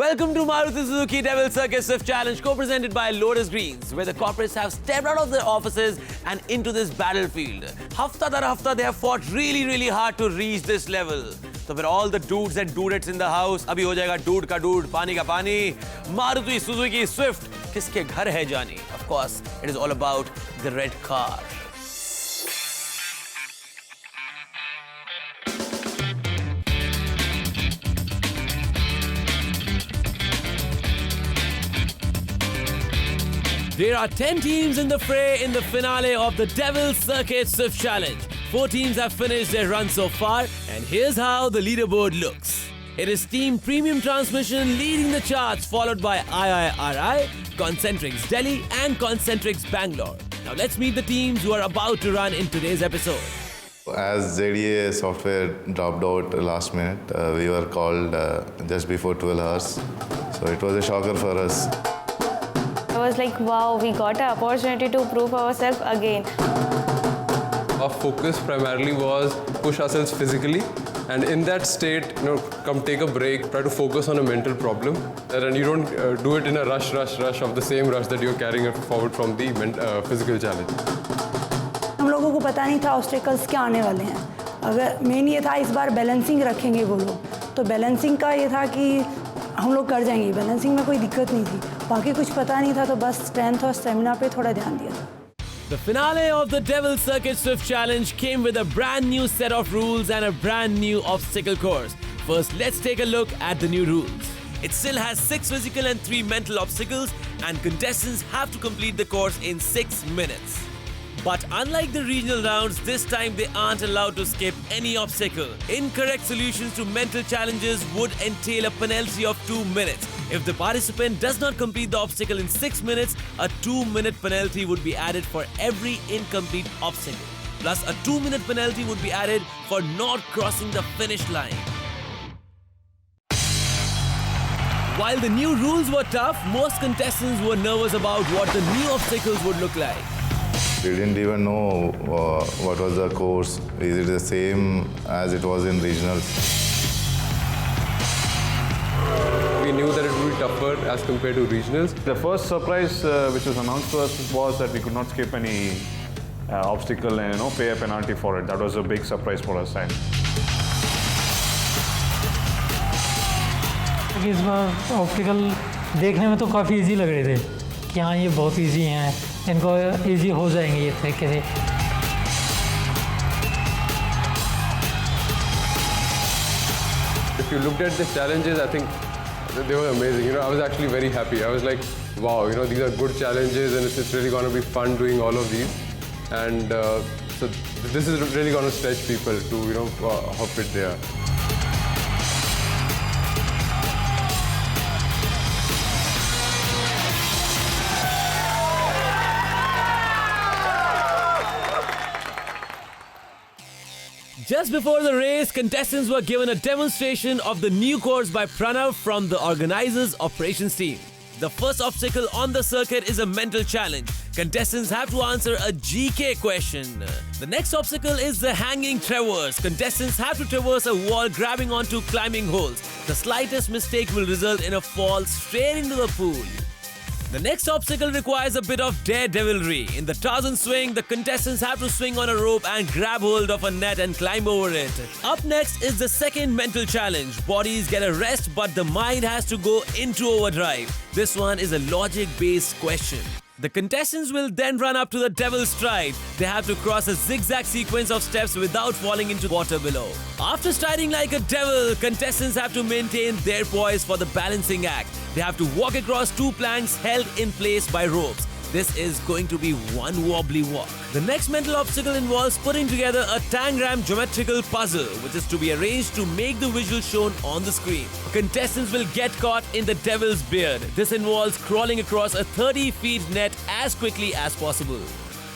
Welcome to Maruti Suzuki Devil Circuit Swift Challenge, co-presented by Lotus Greens, where the corporates have stepped out of their offices and into this battlefield. Hafta dar hafta, they have fought really hard to reach this level. So for all the dudes and dudettes in the house, abhi ho jayega dude ka dude, pani ka pani. Maruti Suzuki Swift, kiske ghar hai jani? Of course, it is all about the red car. There are 10 teams in the fray in the finale of the Devil Circuit Swift Challenge. 4 teams have finished their run so far, and here's how the leaderboard looks. It is Team Premium Transmission leading the charts, followed by IIRI, Concentrix Delhi and Concentrix Bangalore. Now let's meet the teams who are about to run in today's episode. As JDA software dropped out last minute, we were called just before 12 hours. So it was a shocker for us. I was like, wow, we got an opportunity to prove ourselves again. Our focus primarily was push ourselves physically, and in that state, come take a break, try to focus on a mental problem, and you don't do it in a rush of the same rush that you're carrying forward from the physical challenge. हम लोगों को पता नहीं था obstacles क्या आने वाले हैं. अगर मेन ये था इस बार बैलेंसिंग रखेंगे वो लोग, तो बैलेंसिंग का ये था कि हम लोग कर जाएंगे. बैलेंसिंग में कोई दिक्कत नहीं थी, बाकी कुछ पता नहीं था, तो बस स्ट्रेंथ और स्टेमिना पे थोड़ा ध्यान दिया था. The finale of the Devil Circuit Swift Challenge came with a brand new set of rules and a brand new obstacle course. First, let's take a look at the new rules. It still has 6 physical and 3 mental obstacles, and contestants have to complete the course in 6 minutes. But unlike the regional rounds, this time they aren't allowed to skip any obstacle. Incorrect solutions to mental challenges would entail a penalty of 2 minutes. If the participant does not complete the obstacle in 6 minutes, a 2-minute penalty would be added for every incomplete obstacle. Plus, a 2-minute penalty would be added for not crossing the finish line. While the new rules were tough, most contestants were nervous about what the new obstacles would look like. We didn't even know what was the course. Is it the same as it was in regionals? We knew that it would be tougher as compared to regionals. The first surprise which was announced to us was that we could not skip any obstacle and pay a penalty for it. That was a big surprise for us. इस बार optical देखने में तो काफ़ी easy लग रहे थे कि हाँ ये बहुत इजी हैं, इनको इजी हो जाएंगे ये तरीके से. If you looked at the challenges, I think they were amazing. I was actually very happy. I was like, wow, these are good challenges, and it's really going to be fun doing all of these. And so this is really going to stretch people to how fit they are. Just before the race, contestants were given a demonstration of the new course by Pranav from the organizers' operations team. The first obstacle on the circuit is a mental challenge. Contestants have to answer a GK question. The next obstacle is the hanging traverse. Contestants have to traverse a wall grabbing onto climbing holes. The slightest mistake will result in a fall straight into the pool. The next obstacle requires a bit of daredevilry. In the Tarzan swing, the contestants have to swing on a rope and grab hold of a net and climb over it. Up next is the second mental challenge. Bodies get a rest, but the mind has to go into overdrive. This one is a logic-based question. The contestants will then run up to the Devil's Stride. They have to cross a zigzag sequence of steps without falling into water below. After striding like a devil, contestants have to maintain their poise for the balancing act. They have to walk across 2 planks held in place by ropes. This is going to be one wobbly walk. The next mental obstacle involves putting together a Tangram geometrical puzzle, which is to be arranged to make the visual shown on the screen. Contestants will get caught in the devil's beard. This involves crawling across a 30-feet net as quickly as possible.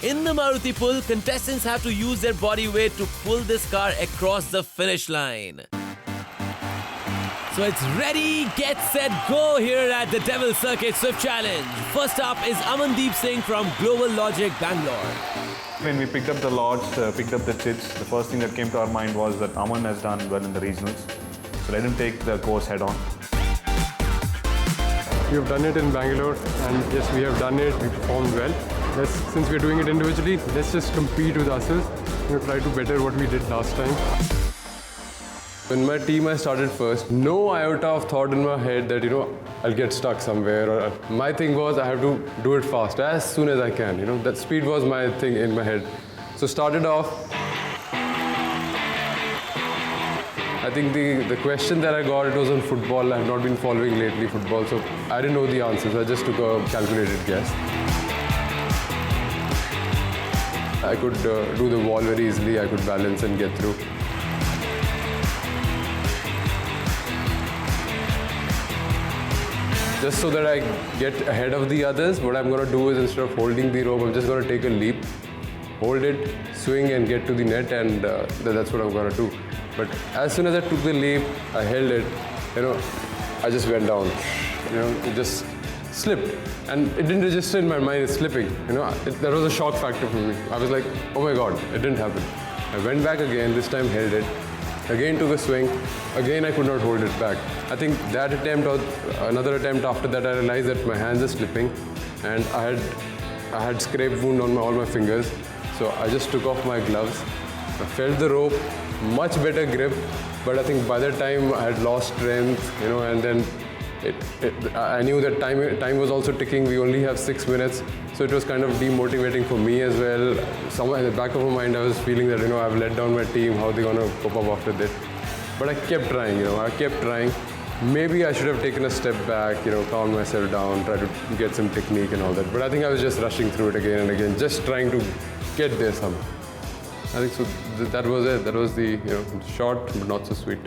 In the Maruti pull, contestants have to use their body weight to pull this car across the finish line. So it's ready, get set, go here at the Devil Circuit Swift Challenge. First up is Amandeep Singh from Global Logic, Bangalore. When we picked up the logs, picked up the chits, the first thing that came to our mind was that Aman has done well in the regionals. So let him take the course head on. We have done it in Bangalore, and yes, we have done it. We performed well. Since we are doing it individually, let's just compete with ourselves. Try to better what we did last time. In my team, I started first. No iota of thought in my head that I'll get stuck somewhere. Or my thing was I have to do it fast as soon as I can. That speed was my thing in my head. So started off. I think the question that I got, it was on football. I have not been following lately football, so I didn't know the answers. I just took a calculated guess. I could do the wall very easily. I could balance and get through. Just so that I get ahead of the others, what I'm going to do is instead of holding the rope, I'm just going to take a leap, hold it, swing and get to the net, and that's what I'm going to do. But as soon as I took the leap, I held it, I just went down. It just slipped. And it didn't register in my mind, it's slipping. That was a shock factor for me. I was like, oh my God, it didn't happen. I went back again, this time held it. Again took a swing, again I could not hold it back. I think that attempt or another attempt after that, I realized that my hands are slipping and I had scrape wound on all my fingers. So I just took off my gloves. I felt the rope, much better grip, but I think by that time I had lost strength, and then I knew that time was also ticking. We only have 6 minutes, so it was kind of demotivating for me as well. Somewhere in the back of my mind, I was feeling that I've let down my team. How are they gonna cope up after this? But I kept trying. I kept trying. Maybe I should have taken a step back. Calm myself down, try to get some technique and all that. But I think I was just rushing through it again and again, just trying to get there somehow. I think so. That was it. That was the short but not so sweet.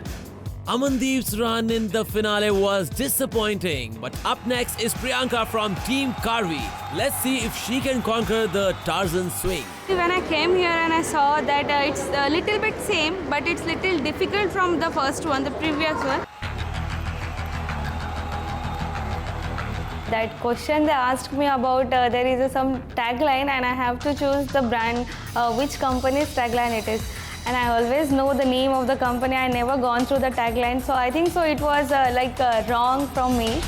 Amandeep's run in the finale was disappointing, but up next is Priyanka from Team Karvi. Let's see if she can conquer the Tarzan swing. When I came here and I saw that it's a little bit same, but it's little difficult from the first one, the previous one. That question they asked me about, there is some tagline and I have to choose the brand, which company's tagline it is. And I always know the name of the company. I never gone through the tagline, so I think so it was wrong from me.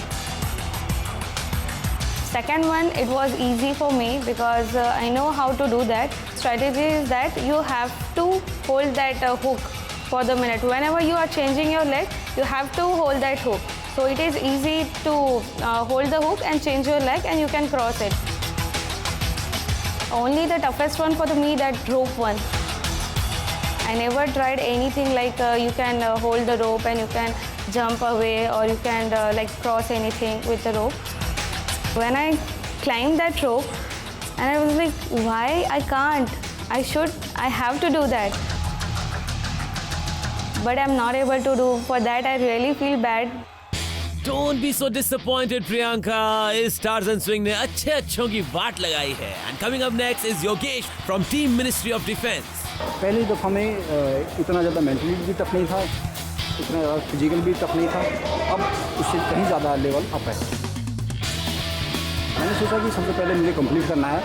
Second one, it was easy for me because I know how to do that. Strategy is that you have to hold that hook for the minute. Whenever you are changing your leg, you have to hold that hook. So it is easy to hold the hook and change your leg and you can cross it. Only the toughest one for me, that rope one. I never tried anything like you can hold the rope and you can jump away or you can cross anything with the rope. When I climbed that rope, and I was like, why I can't? I have to do that. But I'm not able to do. For that, I really feel bad. Don't be so disappointed, Priyanka. इस Tarzan swing ने अच्छों की वाट लगाई है. And coming up next is Yogesh from Team Ministry of Defence. पहली दफ़ा में इतना ज़्यादा मेंटली भी टफ नहीं था, इतना ज़्यादा फिजिकल भी टफ नहीं था. अब उससे कहीं ज़्यादा लेवल अप है. मैंने सोचा कि सबसे पहले मुझे कंप्लीट करना है.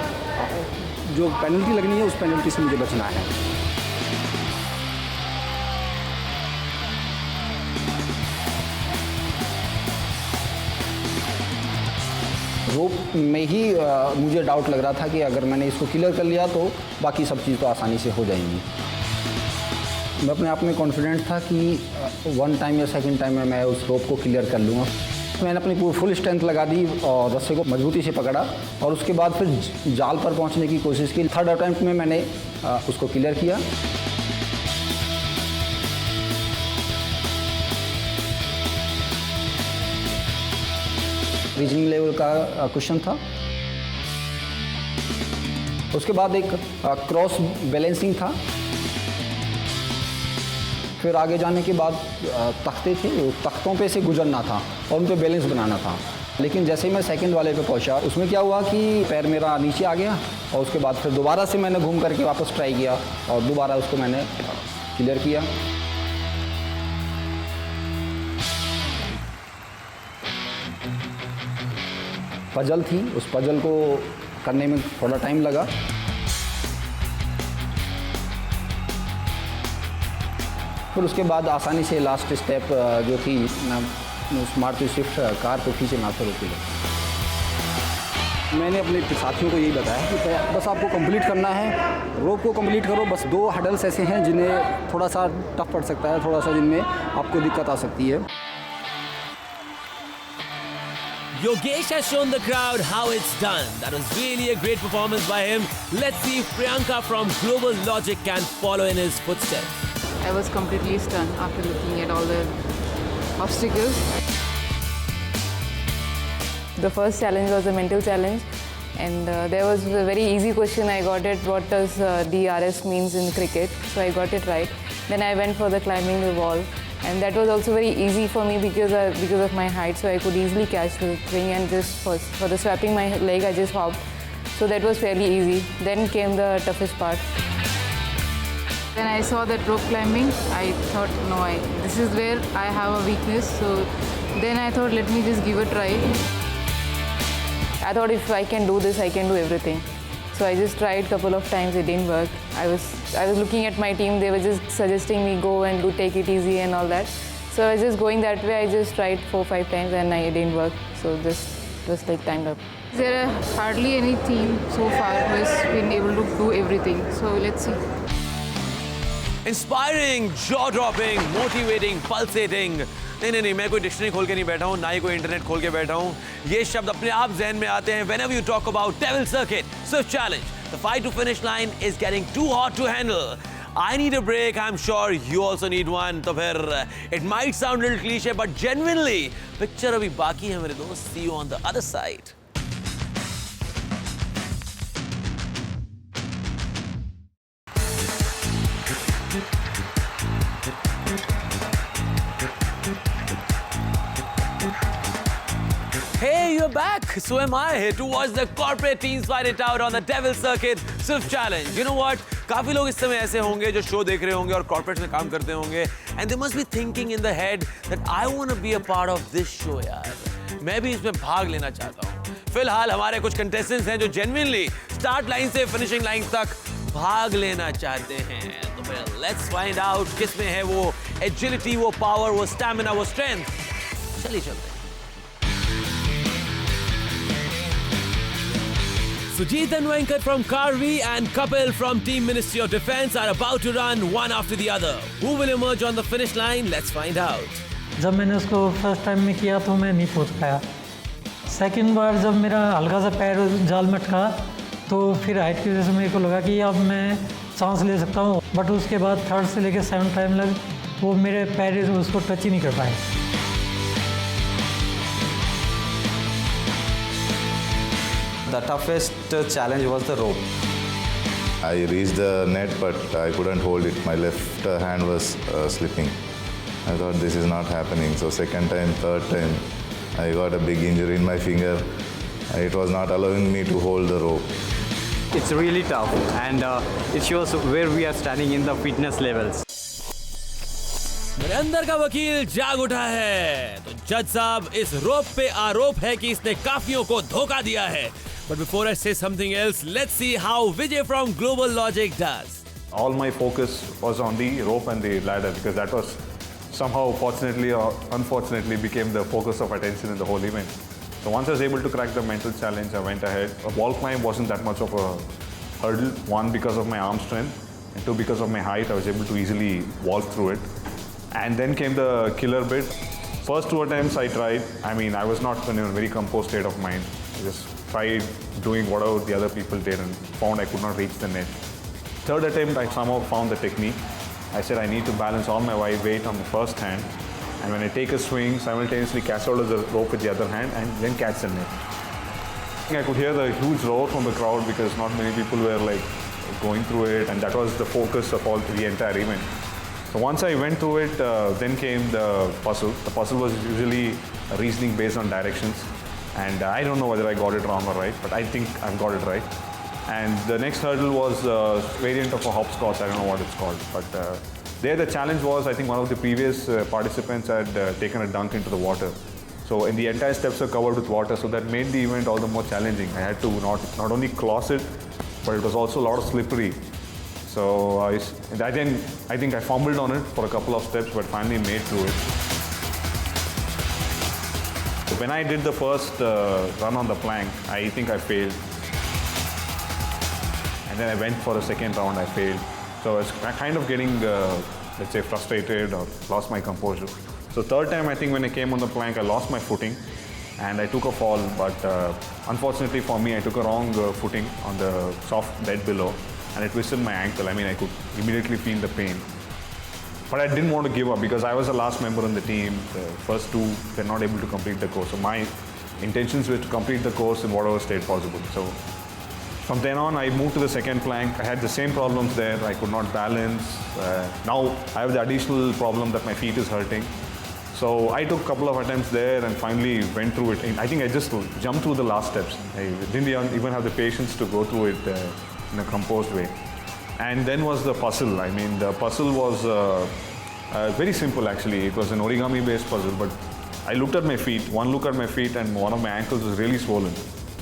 जो पेनल्टी लगनी है उस पेनल्टी से मुझे बचना है. रोप में ही मुझे डाउट लग रहा था कि अगर मैंने इसको क्लियर कर लिया तो बाकी सब चीज़ तो आसानी से हो जाएंगी. मैं अपने आप में कॉन्फिडेंट था कि 1 टाइम या 2nd टाइम में मैं उस रोप को क्लियर कर लूँगा. मैंने अपनी पूरी फुल स्ट्रेंथ लगा दी और रस्से को मजबूती से पकड़ा और उसके बाद फिर जाल पर पहुँचने की कोशिश की. 3rd अटैम्प्ट में मैंने उसको क्लियर किया. रीजनिंग लेवल का क्वेश्चन था. उसके बाद एक क्रॉस बैलेंसिंग था. फिर आगे जाने के बाद तख्ते थे, तख्तों पे से गुजरना था और उन पे बैलेंस बनाना था. लेकिन जैसे ही मैं 2nd वाले पे पहुंचा, उसमें क्या हुआ कि पैर मेरा नीचे आ गया और उसके बाद फिर दोबारा से मैंने घूम करके वापस ट्राई किया और दोबारा उसको मैंने क्लियर किया. पजल थी, उस पजल को करने में थोड़ा टाइम लगा. फिर उसके बाद आसानी से लास्ट स्टेप जो थी उस मारुति स्विफ्ट कार को खींचे ना फिर रोके। मैंने अपने साथियों को यही बताया कि बस आपको कंप्लीट करना है, रोप को कंप्लीट करो। बस 2 हडल्स ऐसे हैं जिन्हें थोड़ा सा टफ पड़ सकता है, थोड़ा सा जिनमें आपको दिक्कत आ सकती है। Yogesh has shown the crowd how it's done. That was really a great performance by him. Let's see if Priyanka from Global Logic can follow in his footsteps. I was completely stunned after looking at all the obstacles. The first challenge was a mental challenge, and there was a very easy question. I got it. What does DRS means in cricket? So I got it right. Then I went for the climbing the wall, and that was also very easy for me because of my height. So I could easily catch the thing, and just for the swapping my leg, I just hopped. So that was fairly easy. Then came the toughest part. When I saw that rope climbing, I thought, no, this is where I have a weakness. So then I thought, let me just give a try. I thought if I can do this, I can do everything. So I just tried a couple of times, it didn't work. I was looking at my team, they were just suggesting me go and take it easy and all that. So I was just going that way, I just tried 4-5 times and it didn't work. So this was like timed up. There are hardly any team so far who has been able to do everything. So let's see. Inspiring, jaw-dropping, motivating, pulsating. नहीं, मैं कोई dictionary खोल के नहीं बैठा हूँ, ना ही कोई इंटरनेट खोल के बैठा हूँ। ये शब्द अपने आप ज़हन में आते हैं whenever you talk about Devil Circuit, Swift Challenge. The fight to finish line is getting too hot to handle. I need a break. I'm sure you also need one. तो फिर it might sound a little cliche, but genuinely, picture अभी बाकी है मेरे दोस्त. See you on the other side. Hey, you're back. So am I, here to watch the corporate teams fight it out on the Devil Circuit Swift Challenge. You know what? काफी लोग इस समय ऐसे होंगे जो शो देख रहे होंगे और कॉर्पोरेट में काम करते होंगे and they must be thinking in the head that I want to be a part of this show यार. मैं भी इसमें भाग लेना चाहता हूँ. फिलहाल हमारे कुछ contestants हैं जो genuinely स्टार्ट लाइन से फिनिशिंग लाइन तक भाग लेना चाहते हैं. तो फिर let's find out किस में है वो agility, वो power, वो stamina, वो strength. चलिए चलते हैं. Sujit and Venkat from Karvi and Kapil from Team Ministry of Defence are about to run one after the other. Who will emerge on the finish line? Let's find out. जब मैंने उसको first time में किया तो मैं नहीं पहुंच पाया. सेकंड बार जब मेरा हल्का सा पैर जाल में अटका तो फिर हाइट की वजह से मेरे को लगा कि अब मैं चांस ले सकता हूँ. बट उसके बाद थर्ड से लेकर 7 टाइम लग वो मेरे पैर उसको टच ही नहीं कर पाए. The toughest challenge was the rope. I reached the net, but I couldn't hold it. My left hand was slipping. I thought this is not happening. So second time, third time, I got a big injury in my finger. It was not allowing me to hold the rope. It's really tough, and it shows where we are standing in the fitness levels. मेरे अंदर का वकील जाग उठा है. तो जज साहब, इस रोप पे आरोप है कि इसने काफियों को धोखा दिया है. But before I say something else, let's see how Vijay from Global Logic does. All my focus was on the rope and the ladder because that was somehow, fortunately or unfortunately, became the focus of attention in the whole event. So once I was able to crack the mental challenge, I went ahead. A wall climb wasn't that much of a hurdle. One, because of my arm strength, and two, because of my height, I was able to easily walk through it. And then came the killer bit. First 2 attempts I tried. I mean, I was not in a very composed state of mind. I just tried doing whatever the other people did and found I could not reach the net. Third attempt, I somehow found the technique. I said I need to balance all my weight on the first hand, and when I take a swing, simultaneously catch hold of the rope with the other hand and then catch the net. I could hear the huge roar from the crowd because not many people were like going through it, and that was the focus of the entire event. So once I went through it, then came the puzzle. The puzzle was usually reasoning based on directions. And I don't know whether I got it wrong or right, but I think I've got it right. And the next hurdle was a variant of a hopscotch. I don't know what it's called. But there the challenge was, I think one of the previous participants had taken a dunk into the water. So in the entire steps were covered with water, so that made the event all the more challenging. I had to not only cross it, but it was also a lot of slippery. So I think I fumbled on it for a couple of steps, but finally made through it. when I did the first run on the plank, I think I failed. And then I went for the second round, I failed. So I was kind of getting, let's say, frustrated or lost my composure. So third time, I think when I came on the plank, I lost my footing and I took a fall. But unfortunately for me, I took a wrong footing on the soft bed below and it twisted my ankle. I mean, I could immediately feel the pain. But I didn't want to give up because I was the last member on the team. The first two were not able to complete the course. So my intentions were to complete the course in whatever state possible. So from then on, I moved to the second plank. I had the same problems there. I could not balance. Now I have the additional problem that my feet is hurting. So I took a couple of attempts there and finally went through it. I think I just jumped through the last steps. I didn't even have the patience to go through it in a composed way. And then was the puzzle. I mean, the puzzle was very simple actually. It was an origami-based puzzle, but I looked at my feet, one look at my feet, and one of my ankles was really swollen.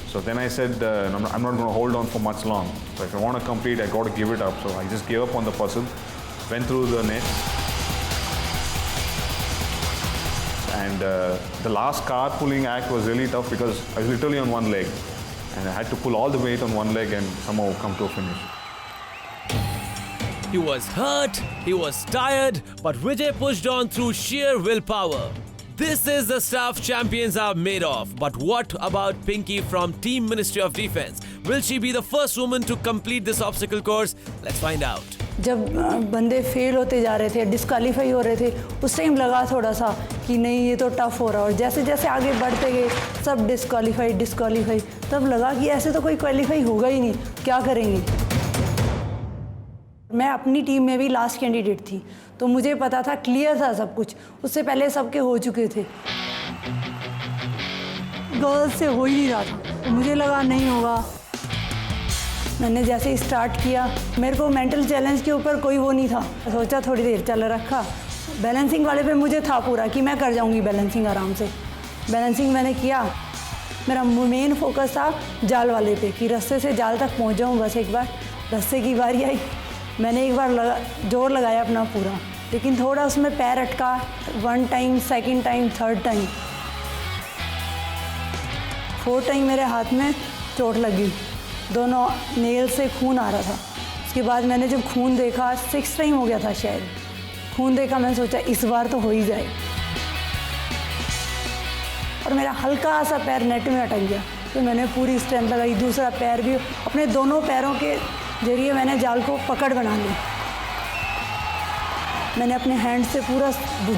So then I said, I'm not going to hold on for much long. So if I want to complete, I got to give it up. So I just gave up on the puzzle, went through the net. And the last car pulling act was really tough because I was literally on one leg. And I had to pull all the weight on one leg and somehow come to a finish. He was hurt, he was tired, but Vijay pushed on through sheer willpower. This is the stuff champions are made of. But what about Pinky from Team Ministry of Defence? Will she be the first woman to complete this obstacle course? Let's find out. जब बंदे fail होते जा रहे थे, disqualify हो रहे थे, उस टाइम लगा थोड़ा सा कि नहीं ये तो टफ हो रहा है और जैसे जैसे आगे बढ़ते गए सब डिस्क्वालीफाई तब लगा कि ऐसे तो कोई क्वालीफाई होगा ही नहीं, क्या करेंगे। मैं अपनी टीम में भी लास्ट कैंडिडेट थी तो मुझे पता था, क्लियर था सब कुछ, उससे पहले सबके हो चुके थे। गर्ल्स से हो ही नहीं रहा था, मुझे लगा नहीं होगा। मैंने जैसे ही स्टार्ट किया, मेरे को मेंटल चैलेंज के ऊपर कोई वो नहीं था। सोचा थोड़ी देर चल रखा, बैलेंसिंग वाले पे मुझे था पूरा कि मैं कर जाऊंगी बैलेंसिंग आराम से। बैलेंसिंग मैंने किया, मेरा मेन फोकस था जाल वाले पे कि रस्ते से जाल तक पहुंच जाऊं। बस एक बार रस्ते की बारी आई, मैंने एक बार जोर लगाया अपना पूरा, लेकिन थोड़ा उसमें पैर अटका। 1 time, 2nd time, 3rd time, 4th time मेरे हाथ में चोट लगी, दोनों नेल से खून आ रहा था। उसके बाद मैंने जब खून देखा, 6th टाइम हो गया था शायद, खून देखा, मैंने सोचा इस बार तो हो ही जाए। और मेरा हल्का सा पैर नेट में अटक गया, तो मैंने पूरी स्ट्रेंथ लगाई, दूसरा पैर भी, अपने दोनों पैरों के जरिए मैंने जाल को पकड़ बना ली। मैंने अपने हैंड से पूरा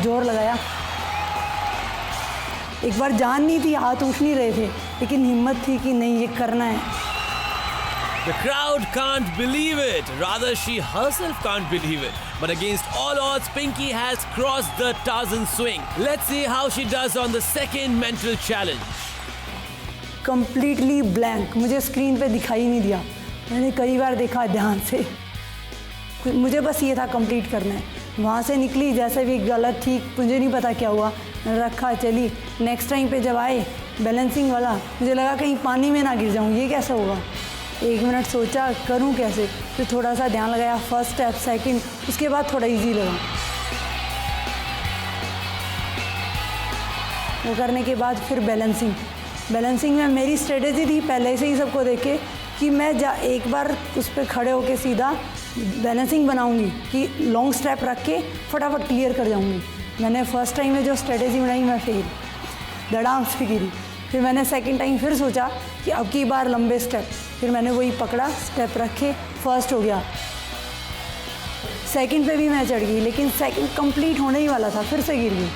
जोर लगाया। एक बार जान नहीं थी, हाथ उठ नहीं रहे थे, लेकिन हिम्मत थी कि नहीं ये करना है। The crowd can't believe it. Rather, she herself can't believe it. But against all odds, Pinky has crossed the Tarzan swing. Let's see how she does on the second mental challenge. Completely blank. मुझे screen पे दिखाई नहीं दिया। मैंने कई बार देखा ध्यान से, मुझे बस ये था कंप्लीट करना है। वहाँ से निकली, जैसे भी गलत थी, मुझे नहीं पता क्या हुआ, मैंने रखा, चली। नेक्स्ट टाइम पे जब आए बैलेंसिंग वाला, मुझे लगा कहीं पानी में ना गिर जाऊँ, ये कैसे होगा। 1 मिनट सोचा करूं कैसे, फिर थोड़ा सा ध्यान लगाया, फर्स्ट स्टेप, सेकंड, उसके बाद थोड़ा इजी लगा। वो करने के बाद फिर बैलेंसिंग में मेरी स्ट्रेटेजी थी पहले से ही सबको देखे कि मैं एक बार उस पर खड़े होके सीधा बैलेंसिंग बनाऊंगी कि लॉन्ग स्टेप रख के फटाफट क्लियर कर जाऊंगी। मैंने फर्स्ट टाइम में जो स्ट्रेटेजी बनाई, मैं फेल, धड़ाम से गिरी। फिर मैंने सेकंड टाइम फिर सोचा कि अब की बार लंबे स्टेप, फिर मैंने वही पकड़ा, स्टेप रखे, फर्स्ट हो गया। सेकंड पे भी मैं चढ़ गई, लेकिन सेकंड कंप्लीट होने ही वाला था, फिर से गिर गई।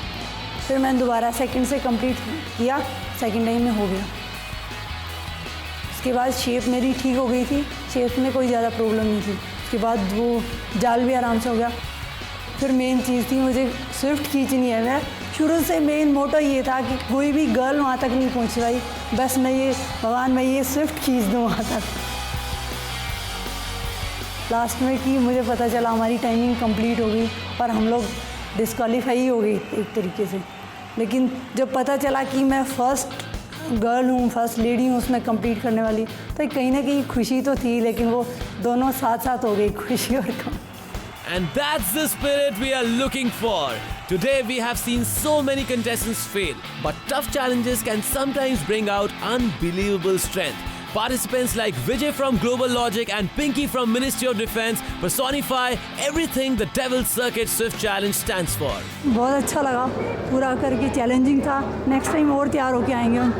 फिर मैंने दोबारा सेकंड से कंप्लीट किया, सेकंड टाइम में हो गया। उसके बाद शेप मेरी ठीक हो गई थी, शेप में कोई ज़्यादा प्रॉब्लम नहीं थी। उसके बाद वो जाल भी आराम से हो गया। फिर मेन चीज़ थी, मुझे स्विफ्ट खींचनी है। मैं शुरू से मेन मोटो ये था कि कोई भी गर्ल वहाँ तक नहीं पहुँच पाई, बस मैं ये भगवान मैं ये स्विफ्ट खींच दूँ वहाँ तक। लास्ट में कि मुझे पता चला हमारी टाइमिंग कंप्लीट हो गई और हम लोग डिस्क्वालीफाई हो गई एक तरीके से। लेकिन जब पता चला कि मैं फर्स्ट गर्ल हूँ, फर्स्ट लेडी हूँ उसमें कंप्लीट करने वाली, तो कहीं ना कहीं खुशी तो थी, लेकिन वो दोनों साथ साथ हो गई, खुशी और गम। And that's the spirit we are looking for. Today we have seen so many contestants fail, but tough challenges can sometimes bring out unbelievable strength. Participants like Vijay from Global Logic and Pinky from Ministry of Defence personify everything the Devil's Circuit Swift Challenge stands for. बहुत अच्छा लगा, पूरा करके challenging था. Next time और तैयार होके आएंगे हम,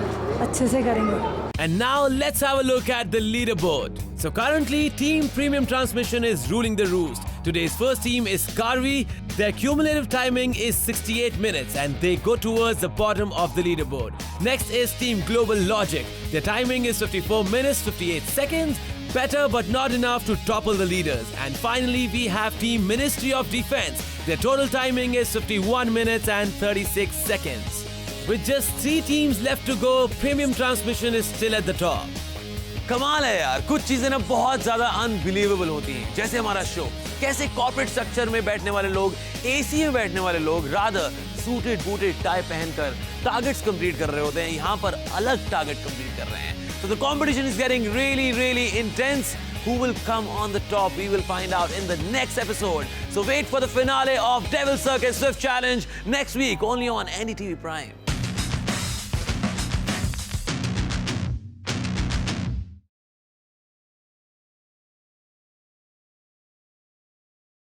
अच्छे से करेंगे. And now let's have a look at the leaderboard. So currently Team Premium Transmission is ruling the roost. Today's first team is Karvi. Their cumulative timing is 68 minutes and they go towards the bottom of the leaderboard. Next is Team Global Logic. Their timing is 54 minutes 58 seconds. Better but not enough to topple the leaders. And finally we have Team Ministry of Defence. Their total timing is 51 minutes and 36 seconds. With just 3 teams left to go, Premium Transmission is still at the top. कमाल है यार, कुछ चीजें ना बहुत ज्यादा unbelievable होती हैं, जैसे हमारा शो. कैसे कॉर्पोरेट स्ट्रक्चर में बैठने वाले लोग, एसी में बैठने वाले लोग रादर सूटेड बूटेड टाई पहनकर टारगेट्स कंप्लीट कर रहे होते हैं, यहाँ पर अलग टारगेट कंप्लीट कर रहे हैं. So the competition is getting really intense. Who will come on the top? We will find out in the next episode. So wait for the finale of Devil's Circuit Swift Challenge next week only on NDTV Prime.